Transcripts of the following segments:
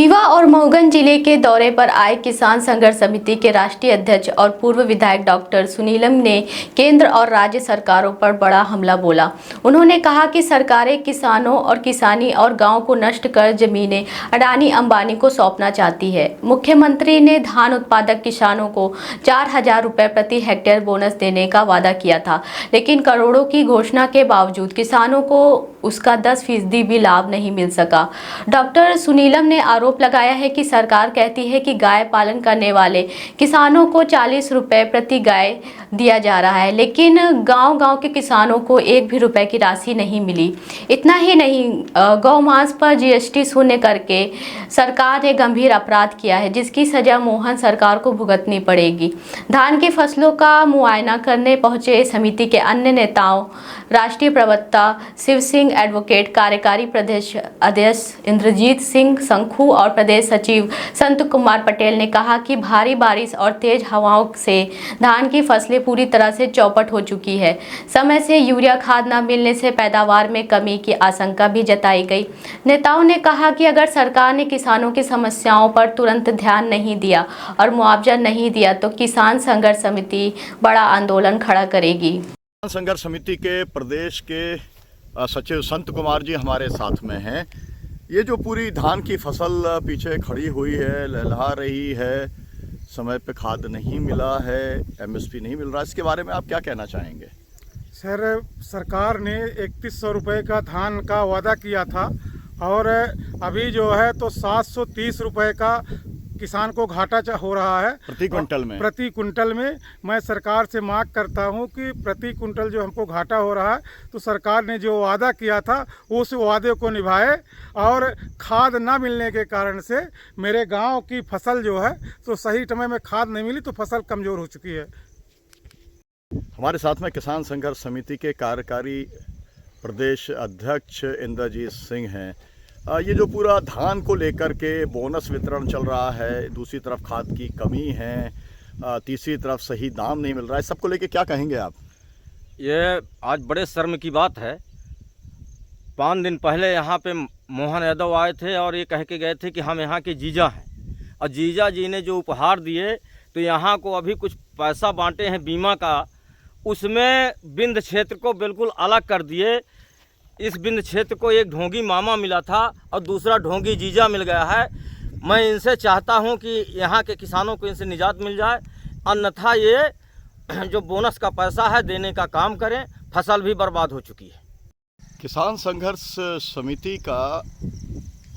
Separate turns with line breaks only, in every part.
रीवा और मऊगंज जिले के दौरे पर आए किसान संघर्ष समिति के राष्ट्रीय अध्यक्ष और पूर्व विधायक डॉक्टर सुनीलम ने केंद्र और राज्य सरकारों पर बड़ा हमला बोला। उन्होंने कहा कि सरकारें किसानों और किसानी और गांव को नष्ट कर जमीनें अडानी अंबानी को सौंपना चाहती है। मुख्यमंत्री ने धान उत्पादक किसानों को 4,000 रुपये प्रति हेक्टेयर बोनस देने का वादा किया था, लेकिन करोड़ों की घोषणा के बावजूद किसानों को उसका 10% भी लाभ नहीं मिल सका। डॉक्टर सुनीलम ने आरोप लगाया है कि सरकार कहती है कि गाय पालन करने वाले किसानों को 40 रुपये प्रति गाय दिया जा रहा है, लेकिन गांव-गांव के किसानों को एक भी रुपए की राशि नहीं मिली। इतना ही नहीं, गौमांस पर जीएसटी शून्य करके सरकार ने गंभीर अपराध किया है, जिसकी सजा मोहन सरकार को भुगतनी पड़ेगी। धान की फसलों का मुआयना करने पहुंचे समिति के अन्य नेताओं, राष्ट्रीय प्रवक्ता शिव सिंह, एडवोकेट, कार्यकारी प्रदेश अध्यक्ष इंद्रजीत सिंह संखू और प्रदेश सचिव संत कुमार पटेल ने कहा कि भारी बारिश और तेज हवाओं से धान की फसलें पूरी तरह से चौपट हो चुकी है। समय से यूरिया खाद न मिलने से पैदावार में कमी की आशंका भी जताई गई। नेताओं ने कहा कि अगर सरकार ने किसानों की समस्याओं पर तुरंत ध्यान नहीं दिया और मुआवजा नहीं दिया तो किसान संघर्ष समिति बड़ा आंदोलन खड़ा करेगी।
किसान संघर्ष समिति के प्रदेश के सचिव संत कुमार जी हमारे साथ में हैं। ये जो पूरी धान की फसल पीछे खड़ी हुई है, लहलहा रही है, समय पे खाद नहीं मिला है, एमएसपी नहीं मिल रहा, इसके बारे में आप क्या कहना चाहेंगे?
सर, सरकार ने 3100 रुपये का धान का वादा किया था और अभी जो है तो 730 रुपये का किसान को घाटा हो रहा है
प्रति कुंटल में। मैं सरकार से मांग करता हूं कि प्रति कुंटल जो हमको घाटा हो रहा है तो सरकार ने जो वादा किया था उस वादे को निभाए। और खाद ना मिलने के कारण से मेरे गांव की फसल जो है तो सही समय में खाद नहीं मिली तो फसल कमज़ोर हो चुकी है। हमारे साथ में किसान संघर्ष समिति के कार्यकारी प्रदेश अध्यक्ष इंद्रजीत सिंह हैं। ये जो पूरा धान को लेकर के बोनस वितरण चल रहा है, दूसरी तरफ खाद की कमी है, तीसरी तरफ सही दाम नहीं मिल रहा है, सबको लेके क्या कहेंगे आप?
ये आज बड़े शर्म की बात है। 5 दिन पहले यहाँ पे मोहन यादव आए थे और ये कह के गए थे कि हम यहाँ के जीजा हैं, और जीजा जी ने जो उपहार दिए तो यहाँ को अभी कुछ पैसा बांटे हैं बीमा का, उसमें बिंद क्षेत्र को बिल्कुल अलग कर दिए। इस बिंद क्षेत्र को एक ढोंगी मामा मिला था और दूसरा ढोंगी जीजा मिल गया है। मैं इनसे चाहता हूं कि यहाँ के किसानों को इनसे निजात मिल जाए, अन्यथा ये जो बोनस का पैसा है देने का काम करें, फसल भी बर्बाद हो चुकी है।
किसान संघर्ष समिति का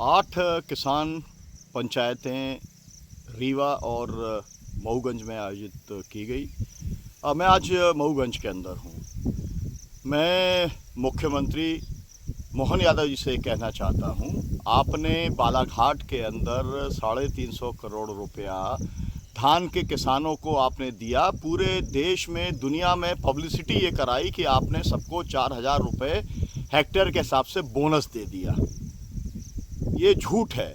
8 किसान पंचायतें रीवा और मऊगंज में आयोजित की गई। मैं आज मऊगंज के अंदर हूँ। मैं मुख्यमंत्री मोहन यादव जी से कहना चाहता हूं, आपने बालाघाट के अंदर 350 करोड़ रुपया धान के किसानों को आपने दिया। पूरे देश में, दुनिया में पब्लिसिटी ये कराई कि आपने सबको 4,000 रुपये हेक्टेयर के हिसाब से बोनस दे दिया। ये झूठ है,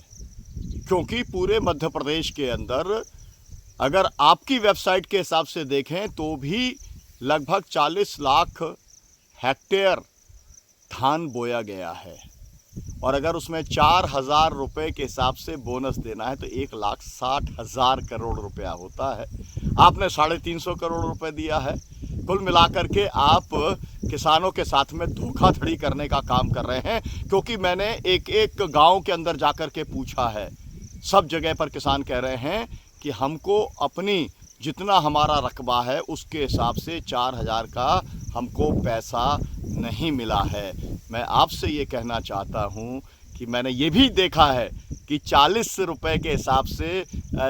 क्योंकि पूरे मध्य प्रदेश के अंदर अगर आपकी वेबसाइट के हिसाब से देखें तो भी लगभग 40 लाख हेक्टेयर धान बोया गया है, और अगर उसमें 4,000 रुपये के हिसाब से बोनस देना है तो 1,60,000 करोड़ रुपया होता है। आपने 350 करोड़ रुपए दिया है। कुल मिलाकर के आप किसानों के साथ में धोखाधड़ी करने का काम कर रहे हैं, क्योंकि मैंने एक गांव के अंदर जाकर के पूछा है, सब जगह पर किसान कह रहे हैं कि हमको अपनी जितना हमारा रकबा है उसके हिसाब से 4,000 का हमको पैसा नहीं मिला है। मैं आपसे ये कहना चाहता हूँ कि मैंने ये भी देखा है कि 40 रुपये के हिसाब से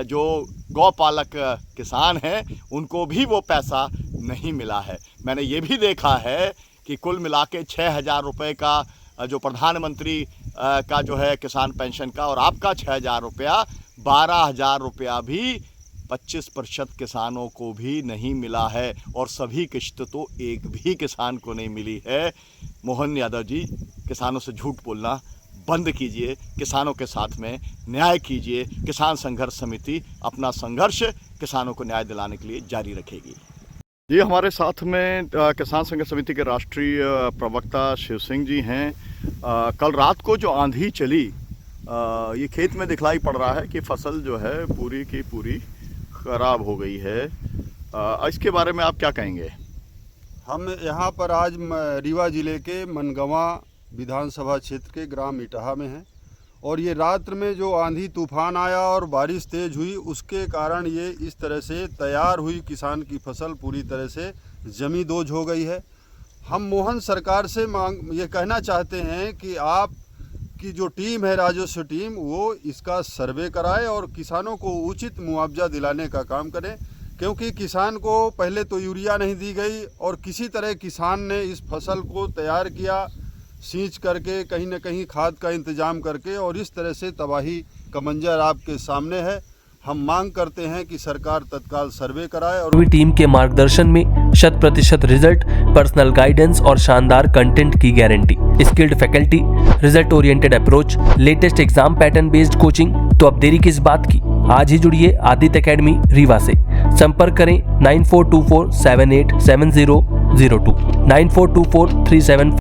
जो गौपालक किसान हैं उनको भी वो पैसा नहीं मिला है। मैंने ये भी देखा है कि कुल मिला के 6,000 रुपये का जो प्रधानमंत्री का जो है किसान पेंशन का, और आपका 6,000 रुपया, 12,000 रुपया भी 25% किसानों को भी नहीं मिला है, और सभी किश्त तो एक भी किसान को नहीं मिली है। मोहन यादव जी, किसानों से झूठ बोलना बंद कीजिए, किसानों के साथ में न्याय कीजिए। किसान संघर्ष समिति अपना संघर्ष किसानों को न्याय दिलाने के लिए जारी रखेगी। जी, हमारे साथ में किसान संघर्ष समिति के राष्ट्रीय प्रवक्ता शिव सिंह जी हैं। कल रात को जो आंधी चली ये खेत में दिखलाई पड़ रहा है कि फसल जो है पूरी की पूरी ख़राब हो गई है। इसके बारे में आप क्या कहेंगे?
हम यहाँ पर आज रीवा ज़िले के मनगवा विधानसभा क्षेत्र के ग्राम इटाहा में हैं और ये रात्र में जो आंधी तूफान आया और बारिश तेज़ हुई उसके कारण ये इस तरह से तैयार हुई किसान की फसल पूरी तरह से जमी दोज हो गई है। हम मोहन सरकार से ये कहना चाहते हैं कि आप की जो टीम है राजस्व टीम वो इसका सर्वे कराए और किसानों को उचित मुआवजा दिलाने का काम करें, क्योंकि किसान को पहले तो यूरिया नहीं दी गई और किसी तरह किसान ने इस फसल को तैयार किया सींच करके, कहीं न कहीं खाद का इंतजाम करके, और इस तरह से तबाही का मंजर आपके सामने है। हम मांग करते हैं कि सरकार तत्काल सर्वे कराए और
टीम के मार्गदर्शन में 100% रिजल्ट, पर्सनल गाइडेंस और शानदार कंटेंट की guarantee, skilled faculty, result oriented approach, latest exam pattern based coaching. तो अब देरी किस बात की, आज ही जुड़िए आदित्य एकेडमी रीवा से। संपर्क करें 9424787002 942437